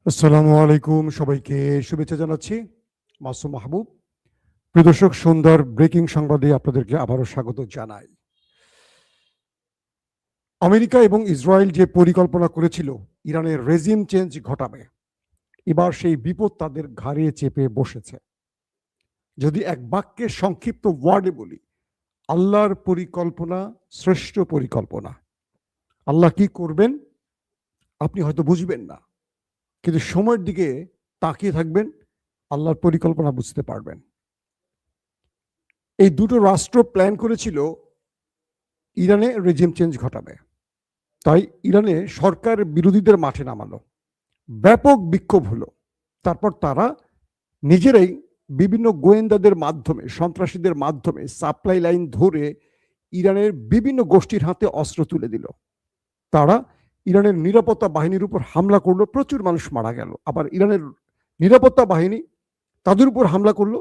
আসসালামু আলাইকুম, সবাইকে শুভেচ্ছা জানাচ্ছি। মাসুম মাহবুব। প্রিয় দর্শক, সুন্দর ব্রেকিং সংবাদে আপনাদেরকে আবারও স্বাগত জানাই। আমেরিকা এবং ইসরায়েল যে পরিকল্পনা করেছিল ইরানের রেজিম চেঞ্জ ঘটাবে, এবার সেই বিপদ তাদের ঘাড়ে চেপে বসেছে। যদি এক বাক্যে সংক্ষিপ্ত ওয়ার্ডে বলি, আল্লাহর পরিকল্পনা শ্রেষ্ঠ পরিকল্পনা। আল্লাহ কি করবেন আপনি হয়তো বুঝবেন না, কিন্তু সময়ের দিকে তাকিয়ে থাকবেন, আল্লাহর পরিকল্পনা বুঝতে পারবেন। এই দুটো রাষ্ট্র প্ল্যান করেছিল ইরানে রেজিম চেঞ্জ ঘটাবে, তাই ইরানে সরকার বিরোধীদের মাঠে নামালো, ব্যাপক বিক্ষোভ হলো। তারপর তারা নিজেরাই বিভিন্ন গোয়েন্দাদের মাধ্যমে, সন্ত্রাসীদের মাধ্যমে সাপ্লাই লাইন ধরে ইরানের বিভিন্ন গোষ্ঠীর হাতে অস্ত্র তুলে দিল। তারা ইরানের নিরাপত্তা বাহিনীর উপর হামলা করলো, প্রচুর মানুষ মারা গেল। আবার ইরানের নিরাপত্তা বাহিনী তাদের উপর হামলা করলো,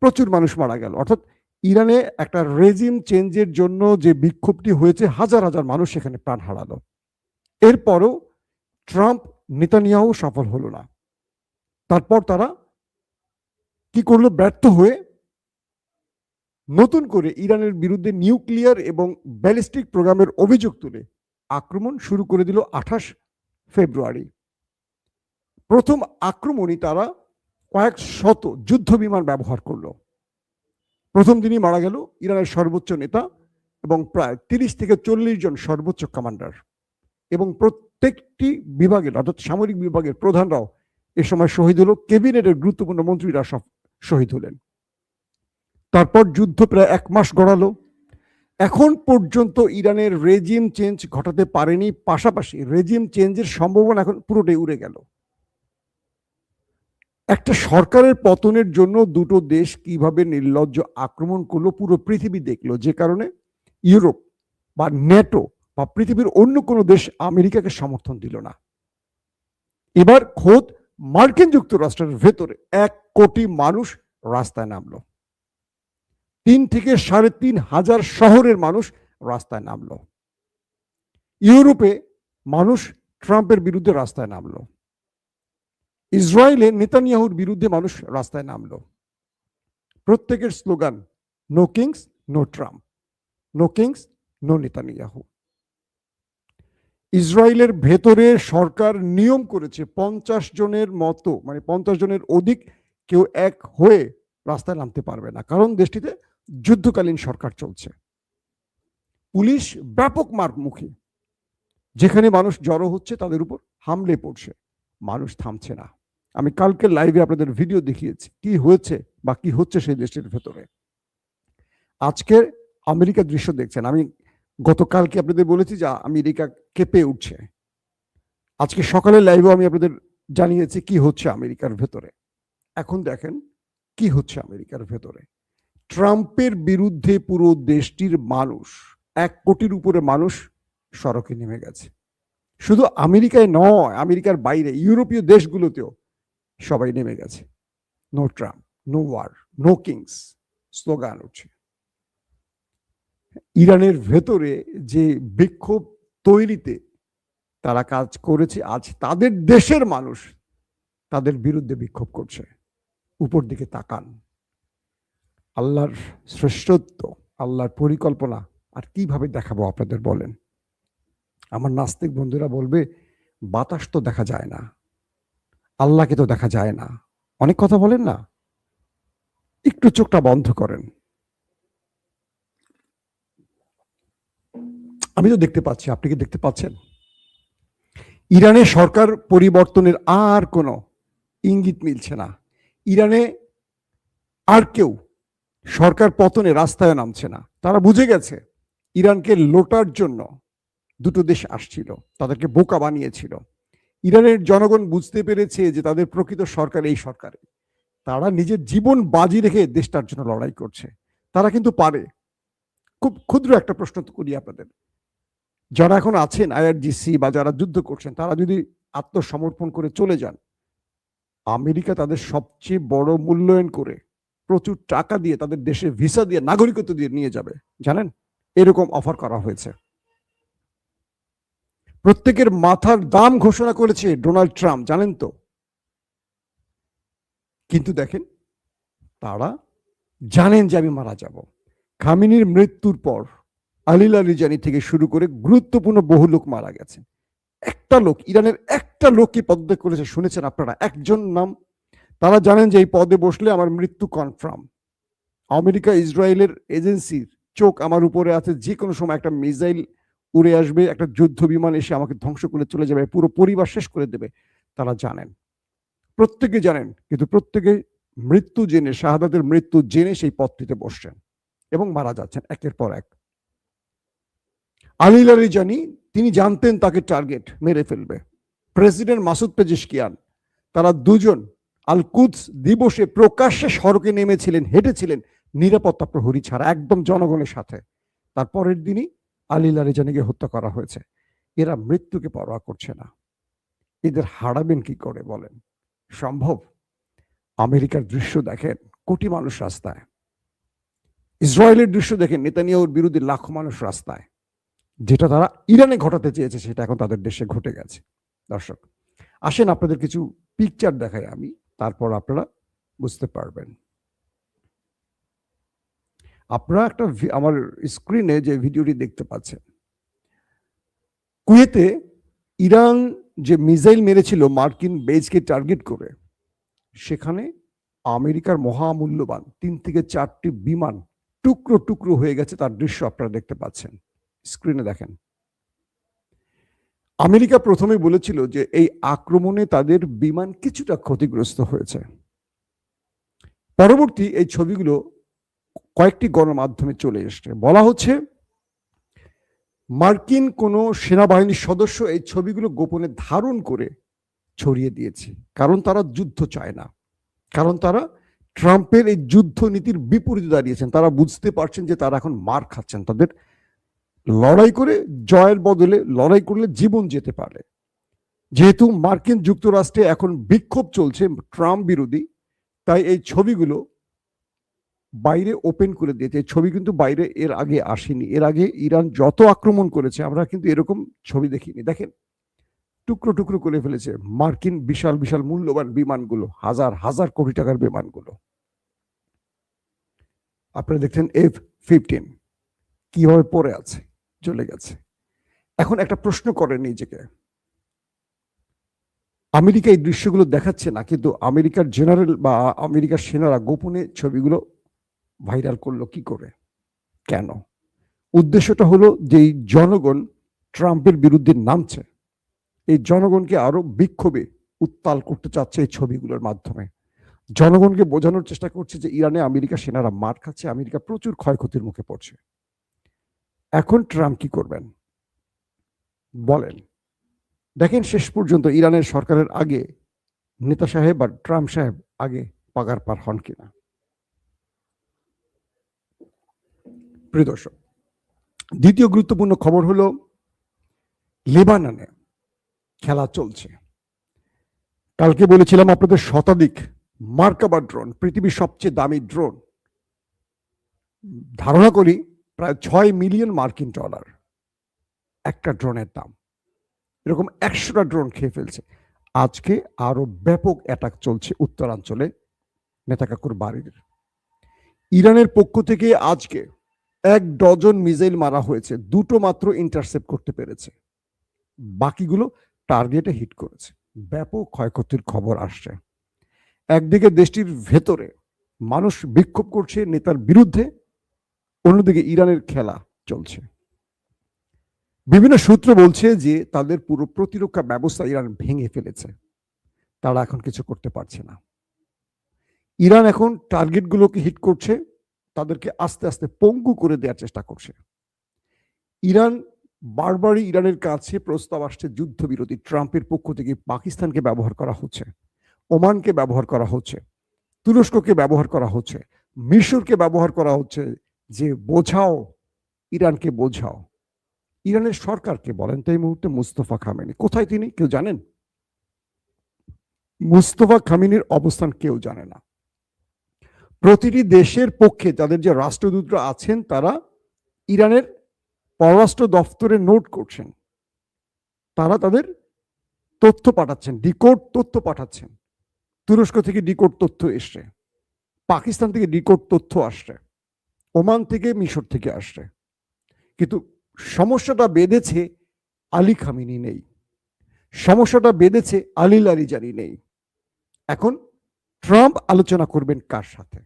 প্রচুর মানুষ মারা গেল। অর্থাৎ ইরানে একটা রেজিম চেঞ্জের জন্য যে বিক্ষোভটি হয়েছে, হাজার হাজার মানুষ সেখানে প্রাণ হারালো। এরপরও ট্রাম্প নেতানিয়াহু সফল হলো না। তারপর তারা কি করলো, ব্যর্থ হয়ে নতুন করে ইরানের বিরুদ্ধে নিউক্লিয়ার এবং ব্যালিস্টিক প্রোগ্রামের অভিযোগ তুলে আক্রমণ শুরু করে দিল 28 ফেব্রুয়ারি। প্রথম আক্রমণই তারা কয়েক শত যুদ্ধ বিমান ব্যবহার করলো। প্রথম দিনই মারা গেল ইরানের সর্বোচ্চ নেতা এবং প্রায় 30 থেকে 40 জন সর্বোচ্চ কমান্ডার, এবং প্রত্যেকটি বিভাগের অর্থাৎ সামরিক বিভাগের প্রধানরাও এ সময় শহীদ হলো। ক্যাবিনেটের গুরুত্বপূর্ণ মন্ত্রীরা সব শহীদ হলেন। তারপর যুদ্ধ প্রায় 1 মাস গড়ালো। এখন পর্যন্ত ইরানের রেজিম চেঞ্জ ঘটাতে পারেনি, পাশাপাশি রেজিম চেঞ্জের সম্ভাবনা এখন পুরোটাই উড়ে গেল। একটা সরকারের পতনের জন্য দুটো দেশ কিভাবে নির্লজ্জ আক্রমণ করলো পুরো পৃথিবী দেখলো, যে কারণে ইউরোপ বা ন্যাটো বা পৃথিবীর অন্য কোনো দেশ আমেরিকাকে সমর্থন দিল না। এবার খোদ মার্কিন যুক্তরাষ্ট্রের ভেতরে 1 কোটি মানুষ রাস্তায় নামলো। 3 থেকে 3.5 হাজার শহরের মানুষ রাস্তায় নামলো। ইউরোপে মানুষ ট্রাম্পের বিরুদ্ধে রাস্তায় নামলো। ইসরায়েলে নেতানিয়াহুর বিরুদ্ধে মানুষ রাস্তায় নামলো। প্রত্যেকের slogan, no kings no Trump, no kings no Netanyahu. ইসরায়েলের ভেতরে সরকার নিয়ম করেছে 50 জনের মতো, মানে 50 জনের অধিক কেউ এক হয়ে রাস্তায় নামতে পারবে না, কারণ দেশটিতে যুদ্ধকালীন সরকার চলছে। পুলিশ ব্যাপক মারমুখী, যেখানে মানুষ জড়ো হচ্ছে তাদের উপর হামলে পড়ছে, মানুষ থামছে না। আমি কালকে লাইভে আপনাদের ভিডিও দেখিয়েছি কি হয়েছে বা কি হচ্ছে সেই দেশটির ভেতরে। আজকের আমেরিকার দৃশ্য দেখছেন। আমি গতকালকে আপনাদের বলেছি যে আমেরিকা কেঁপে উঠছে। আজকে সকালে লাইভে আমি আপনাদের জানিয়েছি কি হচ্ছে আমেরিকার ভেতরে। এখন দেখেন কি হচ্ছে আমেরিকার ভেতরে। ট্রাম্পের বিরুদ্ধে পুরো দেশটির মানুষ, 1 কোটির উপরে মানুষ সড়কে নেমে গেছে। শুধু আমেরিকায় নয়, আমেরিকার বাইরে ইউরোপীয় দেশগুলোতেও সবাই নেমে গেছে। No Trump, no war, no kings slogan উঠছে। ইরানের ভেতরে যে বিক্ষোভ তৈরিতে তারা কাজ করেছে, আজ তাদের দেশের মানুষ তাদের বিরুদ্ধে বিক্ষোভ করছে। উপর দিকে তাকান, আল্লাহর শ্রেষ্ঠত্ব, আল্লাহর পরিকল্পনা আর কিভাবে দেখাবো আপনাদের বলেন? আমার নাস্তিক বন্ধুরা বলবে, বাতাস তো দেখা যায় না, আল্লাহকে তো দেখা যায় না, অনেক কথা বলেন না। একটু চোখটা বন্ধ করেন। আমি তো দেখতে পাচ্ছি, আপনি কি দেখতে পাচ্ছেন? ইরানে সরকার পরিবর্তনের আর কোনো ইঙ্গিত মিলছে না। ইরানে আর কেউ সরকার পতনে রাস্তায় নামছে না। তারা বুঝে গেছে ইরানকে লোটার জন্য দুটো দেশ আসছিল, তাদেরকে বোকা বানিয়েছিল। ইরানের জনগণ বুঝতে পেরেছে যে তাদের প্রকৃত সরকার এই সরকারে। তারা নিজের জীবন বাজি রেখে দেশটার জন্য লড়াই করছে। তারা কিন্তু পারে। খুব ক্ষুদ্র একটা প্রশ্ন করি আপনাদের, যারা এখন আছেন আইআরজিসি বা যারা যুদ্ধ করছেন, তারা যদি আত্মসমর্পণ করে চলে যান, আমেরিকা তাদের সবচেয়ে বড় মূল্যায়ন করে প্রচুর টাকা দিয়ে তাদের দেশে ভিসা দিয়ে নাগরিকত্ব দিয়ে নিয়ে যাবে, জানেন? এরকম অফার করা হয়েছে। প্রত্যেকের মাথার দাম ঘোষণা করেছে ডোনাল্ড ট্রাম্প, জানেন তো? কিন্তু দেখেন, তারা জানেন যে আমি মারা যাব। খামেনির মৃত্যুর পর আলী লারিজানি থেকে শুরু করে গুরুত্বপূর্ণ বহু লোক মারা গেছে। একটা লোক, ইরানের একটা লোককে পদত্যাগ করেছে, শুনেছেন আপনারা? একজন নাম। তারা জানেন যে এই পদে বসলে আমার মৃত্যু কনফার্ম। আমেরিকা ইসরায়েলের এজেন্সির চোখ আমার উপরে আছে, যে কোনো সময় একটা মিসাইল উড়ে আসবে, একটা যুদ্ধ বিমান এসে আমাকে ধ্বংস করে চলে যাবে, পুরো পরিবার শেষ করে দেবে। তারা জানেন, প্রত্যেকে জানেন, কিন্তু প্রত্যেকে মৃত্যু জেনে, শাহাদাতের মৃত্যু জেনে সেই পদটিতে বসছেন এবং মারা যাচ্ছেন একের পর এক। আলী লারিজানি, তিনি জানতেন তাকে টার্গেট মেরে ফেলবে। প্রেসিডেন্ট মাসুদ পেজিশকিয়ান, তারা দুজন আল কুদস দিবসে প্রকাশ্যে সড়কে নেমেছিলেন, হেঁটেছিলেন নিরাপত্তা প্রহরী ছাড়া, একদম জনগণের সাথে। তারপরের দিনই আলী লারিজানিকে হত্যা করা হয়েছে। এরা মৃত্যুকে পরোয়া করছে না। এদের হারাবেন কি করে বলেন? সম্ভব? আমেরিকার দৃশ্য দেখেন, কোটি মানুষ রাস্তায়। ইসরায়েলের দৃশ্য দেখেন, নেতানিয়াহুর বিরুদ্ধে লাখো মানুষ রাস্তায়। যেটা তারা ইরানে ঘটাতে চেয়েছে সেটা এখন তাদের দেশে ঘটে গেছে। দর্শক, আসেন আপনাদের কিছু পিকচার দেখাই আমি, তারপর আপনারা বুঝতে পারবেন। আপনারা একটা আমার স্ক্রিনে যে ভিডিওটি দেখতে পাচ্ছেন, কুয়েতে ইরান যে মিসাইল মেরেছিল মার্কিন বেজকে টার্গেট করে, সেখানে আমেরিকার মহামূল্যবান 3 থেকে 4টি বিমান টুকরো টুকরো হয়ে গেছে, তার দৃশ্য আপনারা দেখতে পাচ্ছেন। স্ক্রিনে দেখেন। আমেরিকা প্রথমে বলেছিল যে এই আক্রমণে তাদের বিমান কিছুটা ক্ষতিগ্রস্ত হয়েছে। পরবর্তী এই ছবিগুলো কয়েকটি গণমাধ্যমে চলে এসছে। বলা হচ্ছে মার্কিন কোনো সেনাবাহিনীর সদস্য এই ছবিগুলো গোপনে ধারণ করে ছড়িয়ে দিয়েছে, কারণ তারা যুদ্ধ চায় না, কারণ তারা ট্রাম্পের এই যুদ্ধ নীতির বিপরীতে দাঁড়িয়েছেন। তারা বুঝতে পারছেন যে তারা এখন মার খাচ্ছেন, তাদের লড়াই করে জয়ের বদলে লড়াই করলে জীবন যেতে পারে। যেহেতু মার্কিন যুক্তরাষ্ট্রে এখন বিক্ষোভ চলছে ট্রাম্প বিরোধী, তাই এই ছবিগুলো বাইরে ওপেন করে দিয়েছে। এই ছবি কিন্তু বাইরে এর আগে আসেনি। এর আগে ইরান যত আক্রমণ করেছে আমরা কিন্তু এরকম ছবি দেখিনি। দেখেন, টুকরো টুকরো করে ফেলেছে মার্কিন বিশাল বিশাল মূল্যবান বিমানগুলো, হাজার হাজার কোটি টাকার বিমানগুলো। আপনারা দেখছেন F-15 কিভাবে পড়ে আছে, চলে গেছে। এখন একটা প্রশ্ন করেন নিজেকে, আমেরিকা এই দৃশ্যগুলো দেখাচ্ছে না, কিন্তু আমেরিকার জেনারেল বা আমেরিকার সেনারা গোপনে ছবিগুলো ভাইরাল করলো কি করে? কেন? উদ্দেশ্যটা হলো যে জনগণ ট্রাম্পের বিরুদ্ধে নামছে, এই জনগণকে আরো বিক্ষোভে উত্তাল করতে চাচ্ছে এই ছবিগুলোর মাধ্যমে। জনগণকে বোঝানোর চেষ্টা করছে যে ইরানে আমেরিকা সেনারা মার খাচ্ছে, আমেরিকা প্রচুর ক্ষয়ক্ষতির মুখে পড়ছে। এখন ট্রাম্প কি করবেন বলেন? দেখেন, শেষ পর্যন্ত ইরানের সরকারের আগে নেতা সাহেব আর ট্রাম্প সাহেব আগে পাগার পার হন কিনা। প্রিয় দর্শক, দ্বিতীয় গুরুত্বপূর্ণ খবর হলো লেবাননে খেলা চলছে। কালকে বলেছিলাম আপনাদের শতাধিক মার্কাবা ড্রোন, পৃথিবীর সবচেয়ে দামি ড্রোন, ধারণা করি প্রায় 6 মিলিয়ন মার্কিন ডলার একটা ড্রোনের দাম। এরকম 100টা ড্রোন খেয়ে ফেলছে। আজকে আরো ব্যাপক অ্যাটাক চলছে উত্তরাঞ্চলে নেতা কাকুর বাড়ির। ইরানের পক্ষ থেকে আজকে 1 ডজন মিসাইল মারা হয়েছে, 2টো মাত্র ইন্টারসেপ্ট করতে পেরেছে, বাকিগুলো টার্গেটে হিট করেছে। ব্যাপক ক্ষয়ক্ষতির খবর আসছে। একদিকে দেশটির ভেতরে মানুষ বিক্ষোভ করছে নেতার বিরুদ্ধে, অন্যদিকে ইরানের খেলা চলছে। বিভিন্ন সূত্র বলছে যে তাদের পুরো প্রতিরক্ষা ব্যবস্থা ইরান ভেঙে ফেলেছে, তারা এখন কিছু করতে পারছে না। ইরান এখন টার্গেটগুলোকে হিট করছে, তাদেরকে আস্তে আস্তে পঙ্গু করে দেওয়ার চেষ্টা করছে। ইরান বারবারই ইরানের কাছে প্রস্তাব আসছে যুদ্ধবিরতি। ট্রাম্পের পক্ষ থেকে পাকিস্তানকে ব্যবহার করা হচ্ছে, ওমানকে ব্যবহার করা হচ্ছে, তুরস্ককে ব্যবহার করা হচ্ছে, মিশরকে ব্যবহার করা হচ্ছে, যে বোঝাও, ইরানকে বোঝাও। ইরানের সরকারকে বলেন তো এই মুহূর্তে মুস্তফা খামেনি কোথায়? তিনি কেউ জানেন? মুস্তফা খামেনির অবস্থান কেউ জানে না। প্রতিটি দেশের পক্ষে তাদের যে রাষ্ট্রদূতরা আছেন তারা ইরানের পররাষ্ট্র দপ্তরে নোট করছেন, তারা তাদের তথ্য পাঠাচ্ছেন, ডিকোড তথ্য পাঠাচ্ছেন। তুরস্ক থেকে ডিকোড তথ্য এসছে, পাকিস্তান থেকে ডিকোড তথ্য আসছে, ওমান থেকে, মিশর থেকে আসছে। কিন্তু সমস্যাটা বেঁধেছে আলী খামেনি নেই, সমস্যাটা বেঁধেছে আলী লারিজানি নেই। এখন ট্রাম্প আলোচনা করবেন কার সাথে?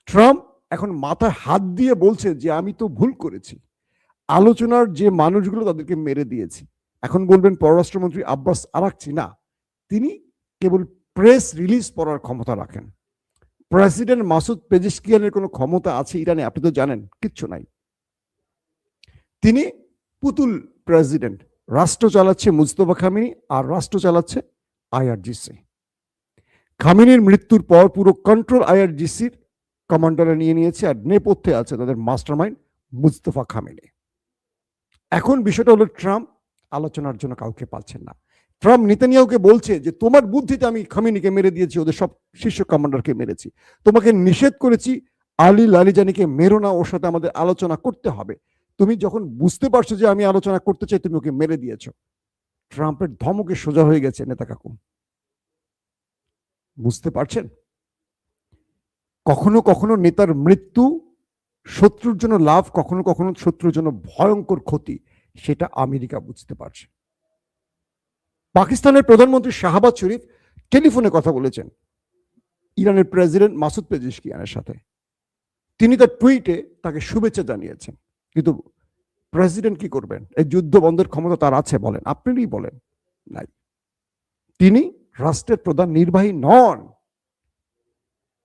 ট্রাম্প এখন মাথায় হাত দিয়ে বলছে যে আমি তো ভুল করেছি, আলোচনার যে মানুষগুলো তাদেরকে মেরে দিয়েছি। এখন বলবেন পররাষ্ট্রমন্ত্রী আব্বাস আরাকচি, না, তিনি কেবল প্রেস রিলিজ পড়ার ক্ষমতা রাখেন। প্রেসিডেন্ট মাসুদ পেজিশকিয়ানের কোনো ক্ষমতা আছে ইরানে? আপনি তো জানেন কিচ্ছু নাই। তিনি পুতুল প্রেসিডেন্ট, রাষ্ট্র চালাচ্ছে মুস্তফা খামেনি আর রাষ্ট্র চালাচ্ছে আইআরজিসি। খামেনির মৃত্যুর পর পুরো কন্ট্রোল আইআরজিসির কমান্ডাররা নিয়ে নিয়েছে, আর নেপথ্যে আছে তাদের মাস্টারমাইন্ড মুস্তফা খামেনি। এখন বিষয়টা হলো ট্রাম্প আলোচনার জন্য কাউকে পাচ্ছেন না। ট্রাম্প নেতানিয়াহুকে বলছে যে তোমার বুদ্ধিতে আমি খামেনিকে মেরে দিয়েছি, ওদের সব শীর্ষ কমান্ডারকে মেরেছি, তোমাকে নিষেধ করেছি আলী লারিজানিকে মেরো না, ওর সাথে আমাদের আলোচনা করতে হবে। তুমি যখন বুঝতে পারছো যে আমি আলোচনা করতে চাই, তুমি ওকে মেরে দিয়েছ। ট্রাম্পের ধমকে সোজা হয়ে গেছে নেতা কাকু, বুঝতে পারছেন? কখনো কখনো নেতার মৃত্যু শত্রুর জন্য লাভ, কখনো কখনো শত্রুর জন্য ভয়ঙ্কর ক্ষতি, সেটা আমেরিকা বুঝতে পারছে। পাকিস্তানের প্রধানমন্ত্রী শাহবাজ শরীফ টেলিফোনে কথা বলেছেন ইরানের প্রেসিডেন্ট মাসুদ পেজিশকিয়ানের সাথে। তিনি তার টুইটে তাকে শুভেচ্ছা জানিয়েছেন। কিন্তু প্রেসিডেন্ট কি করবেন? এই যুদ্ধ বন্ধের ক্ষমতা তার আছে? বলেন, আপনিই বলেন। নাই। তিনি রাষ্ট্রের প্রধান নির্বাহী নন।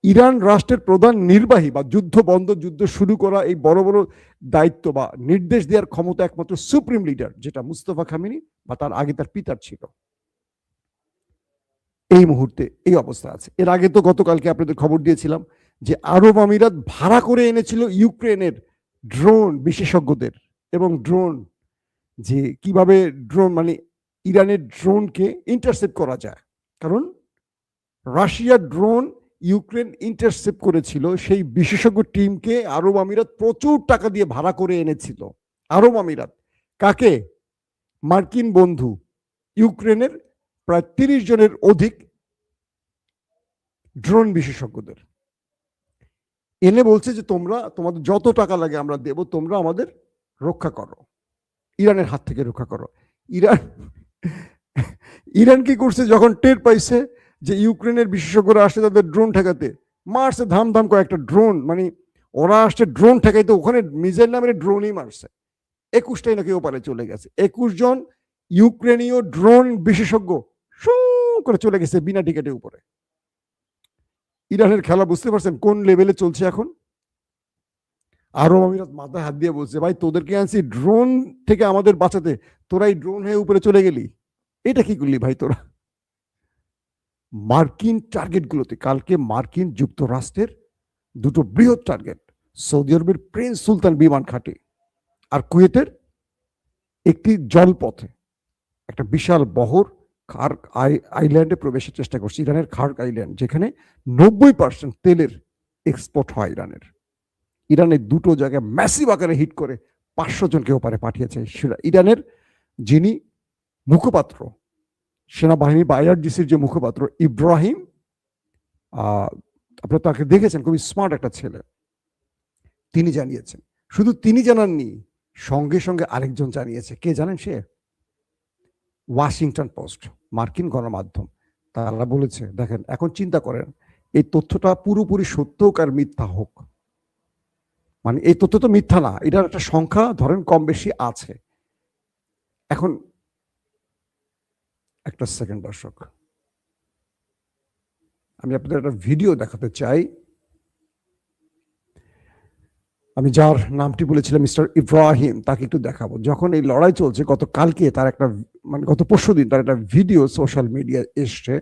ইরান রাষ্ট্রের প্রধান নির্বাহী বা যুদ্ধ বন্ধ, যুদ্ধ শুরু করা, এই বড় বড় দায়িত্ব বা নির্দেশ দেওয়ার ক্ষমতা একমাত্র সুপ্রিম লিডার, যেটা মুস্তফা খামেনি বা তার আগে তার পিতার ছিল। এই মুহূর্তে এই অবস্থা আছে। এর আগে তো গতকালকে আপনাদের খবর দিয়েছিলাম যে আরব আমিরাত ভাড়া করে এনেছিল ইউক্রেনের ড্রোন বিশেষজ্ঞদের, এবং ড্রোন যে কিভাবে ড্রোন মানে ইরানের ড্রোনকে ইন্টারসেপ্ট করা যায়। কারণ রাশিয়ার ড্রোন ইউক্রেন ইন্টারসেপ্ট করেছিল, সেই বিশেষজ্ঞ টিমকে আরব আমিরাত প্রচুর টাকা দিয়ে ভাড়া করে এনেছিল। আরব আমিরাত কাকে? মার্কিন বন্ধু ইউক্রেনের প্রায় 30 জনের অধিক ড্রোন বিশেষজ্ঞদের এনে বলছে যে তোমরা, তোমাদের যত টাকা লাগে আমরা দেব, তোমরা আমাদের রক্ষা করো, ইরানের হাত থেকে রক্ষা করো। ইরান কি করছে? যখন টের পাইছে যে ইউক্রেনের বিশেষজ্ঞরা আসছে তাদের ড্রোন ঠেকাতে, মারছে ধাম ধাম কয়েকটা ড্রোন। মানে ওরা আসছে ড্রোন ঠেকাইতে, ওখানে মিসাইল নামের ড্রোনই মারছে। 21টাই নাকি ওপারে চলে গেছে। 21 জন ইউক্রেনীয় ড্রোন বিশেষজ্ঞ শু করে চলে গেছে বিনা টিকেটে উপরে। ইরানের খেলা বুঝতে পারছেন কোন লেভেলে চলছে এখন? আরব আমিরাত মাথায় হাত দিয়ে বলছে, ভাই তোদেরকে আনছি ড্রোন থেকে আমাদের বাঁচাতে, তোরা এই ড্রোন হয়ে উপরে চলে গেলি, এটা কি করলি ভাই তোরা? মার্কিন টার্গেটগুলোতে কালকে মার্কিন যুক্তরাষ্ট্রের দুটো বৃহৎ টার্গেট, সৌদি আরবের প্রিন্স সুলতান বিমান ঘাঁটি আর কুয়েতের একটি জলপথে একটা বিশাল বহর খার্ক আইল্যান্ডে প্রবেশের চেষ্টা করছে, ইরানের খার্ক আইল্যান্ড, যেখানে 90% তেলের এক্সপোর্ট হয় ইরানের। ইরানের দুটো জায়গায় ম্যাসিভ আকারে হিট করে 500 জনকে ওপারে পাঠিয়েছে। ইরানের যিনি মুখপাত্র, সেনাবাহিনী বা আইআরজিসির যে মুখপাত্র ইব্রাহিম, আপনারা তাকে দেখেছেন, খুবই স্মার্ট একটা ছেলে, তিনি জানিয়েছেন। শুধু তিনি জানাননি, সঙ্গে সঙ্গে আরেকজন জানিয়েছে। কে জানেন সে? ওয়াশিংটন পোস্ট, মার্কিন গণমাধ্যম। তারা বলেছে দেখেন, এখন চিন্তা করেন এই তথ্যটা পুরোপুরি সত্য হোক আর মিথ্যা হোক, মানে এই তথ্য তো মিথ্যা না, এটার একটা সংখ্যা ধরেন কম বেশি আছে। এখন একটা সেকেন্ড দর্শক, আমি আপনাদের একটা ভিডিও দেখাতে চাই। আমি যার নামটি বলেছিলাম মিস্টার ইব্রাহিম, তাকে একটু দেখাবো। যখন এই লড়াই চলছে, গতকালকে তার একটা, মানে গত পরশু দিন তার একটা ভিডিও সোশ্যাল মিডিয়া এসছে।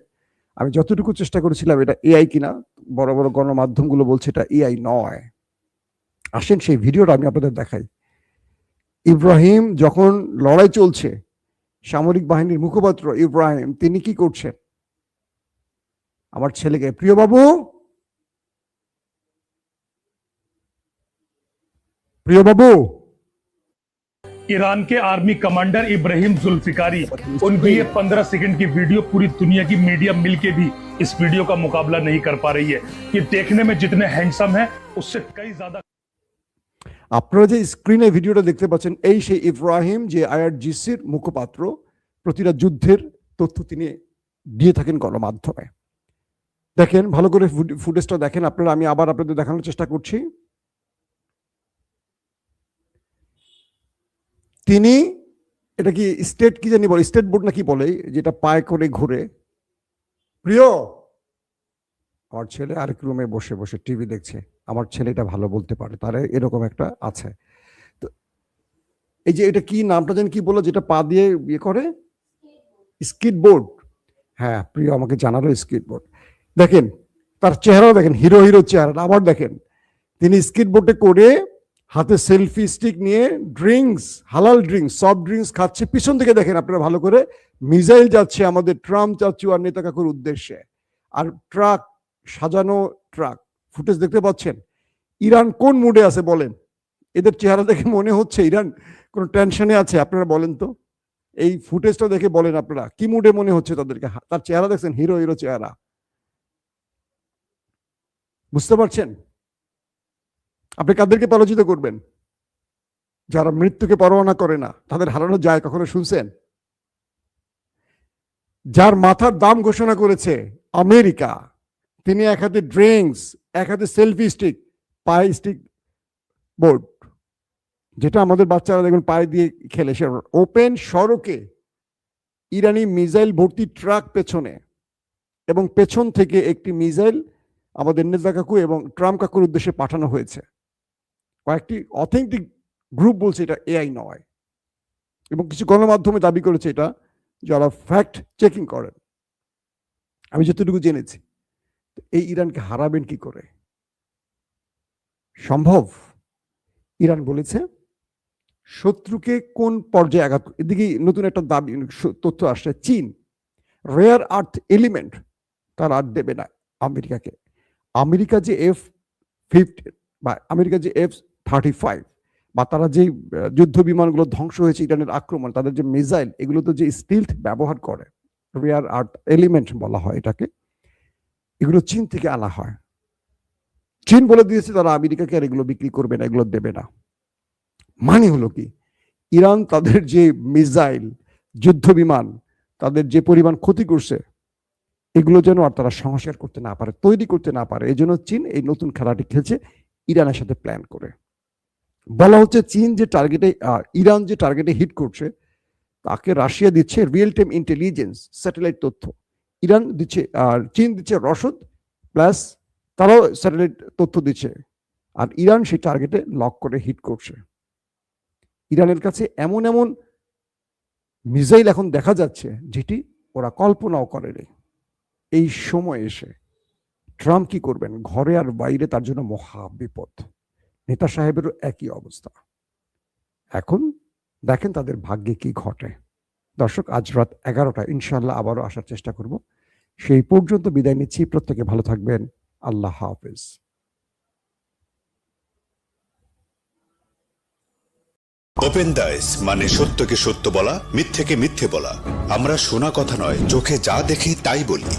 আমি যতটুকু চেষ্টা করেছিলাম এটা এআই কিনা, বড় বড় গণমাধ্যমগুলো বলছে এটা এআই নয়। আসেন সেই ভিডিওটা আমি আপনাদের দেখাই। ইব্রাহিম যখন লড়াই চলছে, সামরিক বাহিনীর মুখপাত্র ইব্রাহিম তিনি কি করছেন? আমার ছেলেকে, প্রিয় বাবু, প্রিয় বাবু, ईरान के आर्मी कमांडर इब्राहिम जुल्फिकारी, उनकी ये 15 सेकंड की वीडियो पूरी दुनिया की मीडिया मिलके भी इस वीडियो का मुकाबला नहीं कर पा रही है। ये देखने में जितने हैंडसम है उससे कई ज्यादा। আপনারা যে স্ক্রিনে ভিডিওটা দেখতে পাচ্ছেন এই সেই ইব্রাহিম যে আইআরজিসির মুখপাত্র, প্রতিটা যুদ্ধের তথ্য তিনি দিয়ে থাকেন গণমাধ্যমে। দেখেন ভালো করে ফুটেজটা দেখেন আপনারা, আমি আবার আপনাদের দেখানোর চেষ্টা করছি। তিনি এটা কি স্টেট কি জানি বলে, স্টেট বোর্ড না কি বলে, যেটা পায়ে করে ঘুরে। প্রিয়, আমার ছেলে আরেক রুমে বসে বসে টিভি দেখছে, আমার ছেলেটা ভালো বলতে পারে, তার এরকম একটা আছে। তো এই যে এটা কি নামটা যেন কি বললো, যেটা পা দিয়ে ইয়ে করে, স্কিট বোর্ড। হ্যাঁ প্রিয় আমাকে জানালো স্কিট বোর্ড। দেখেন তার চেহারাও দেখেন, হিরো হিরো চেহারা। আবার দেখেন তিনি স্কিট বোর্ডে করে হাতে সেলফি স্টিক নিয়ে ড্রিঙ্কস, হালাল ড্রিঙ্কস, সফট ড্রিঙ্কস খাচ্ছে। পিছন থেকে দেখেন আপনারা ভালো করে, মিসাইল যাচ্ছে আমাদের ট্রাম্প চাচু আর নেতা কাকুর উদ্দেশ্যে, আর ট্রাক সাজানো ট্রাক ফুটেজ দেখতে পাচ্ছেন। ইরান কোন মুডে আছে বলেন? এদের চেহারা দেখে মনে হচ্ছে ইরান কোনো টেনশনে আছে? আপনারা বলেন তো, এই ফুটেজটা দেখে বলেন আপনারা কি মুডে মনে হচ্ছে তাদেরকে? তার চেহারা দেখছেন, হিরো হিরো চেহারা, বুঝতে পারছেন? আপনি কাদেরকে পরাজিত করবেন? যারা মৃত্যুকে পরোয়া করে না, তাদের হারানো যায় কখনো শুনছেন? যার মাথার দাম ঘোষণা করেছে আমেরিকা, তিনি এক হাতে ড্রিঙ্কস, এক হাতে সেলফি স্টিক, পায়ে স্টিক বোর্ড, যেটা আমাদের বাচ্চারা দেখুন পায়ে দিয়ে খেলে, সে ওপেন সড়কে ইরানি মিসাইল ভর্তি ট্রাক পেছনে, এবং পেছন থেকে একটি মিসাইল আমাদের নেতা কাকু এবং ট্রাম্প কাকুর উদ্দেশ্যে পাঠানো হয়েছে। কয়েকটি অথেন্টিক গ্রুপ বলছে এটা এআই নয়, এবং কিছু গণমাধ্যমে দাবি করেছে এটা, যারা ফ্যাক্ট চেকিং করেন। আমি যতটুকু জেনেছি, এই ইরানকে হারাবেন কি করে? সম্ভব? ইরান বলেছে শত্রুকে কোন পর্যায়ে আঘাত, এদিকে নতুন একটা দাবি তথ্য আসছে, চীন রেয়ার আর্থ এলিমেন্ট তারা আর দেবে না আমেরিকাকে। আমেরিকা যে F-15 বা আমেরিকা যে F-35 বা তারা যে যুদ্ধ বিমানগুলো ধ্বংস হয়েছে ইরানের আক্রমণ, তাদের যে মিসাইল, এগুলো তো যে স্টিলথ ব্যবহার করে, রেয়ার আর্থ এলিমেন্ট বলা হয় এটাকে, এগুলো চীন থেকে আনা হয়। চীন বলে দিয়েছে তারা আমেরিকাকে আর এগুলো বিক্রি করবে না, এগুলো দেবে না। মানে হলো কি, ইরান তাদের যে মিসাইল, যুদ্ধ বিমান, তাদের যে পরিমাণ ক্ষতি করছে, এগুলো যেন আর তারা সংস্কার করতে না পারে, তৈরি করতে না পারে। এই জন্য চীন এই নতুন খেলাটি খেলছে ইরানের সাথে প্ল্যান করে। বলা হচ্ছে চীন যে টার্গেটে, ইরান যে টার্গেটে হিট করছে, তাকে রাশিয়া দিচ্ছে রিয়েল টাইম ইন্টেলিজেন্স, স্যাটেলাইট তথ্য। ইরান দিচ্ছে, আর চীন দিচ্ছে রসদ, প্লাস তারাও স্যাটেলাইট তথ্য দিচ্ছে, আর ইরান সেই টার্গেটে লক করে হিট করছে। ইরানের কাছে এমন এমন মিসাইল এখন দেখা যাচ্ছে যেটি ওরা কল্পনাও করেনি। এই সময় এসে ট্রাম্প কি করবেন? ঘরে আর বাইরে তার জন্য মহা বিপদ। নেতা সাহেবেরও একই অবস্থা। এখন দেখেন তাদের ভাগ্যে কি ঘটে। দর্শক, আজ রাত 11টায় ইনশাআল্লাহ আবারও আসার চেষ্টা করব। সেই পর্যন্ত বিদায় নিচ্ছি। প্রত্যেকে ভালো থাকবেন। আল্লাহ হাফেজ। ওপেন দাইস মানে সত্যকে সত্য বলা, মিথ্যেকে মিথ্যে বলা। আমরা শোনা কথা নয়, চোখে যা দেখি তাই বলি।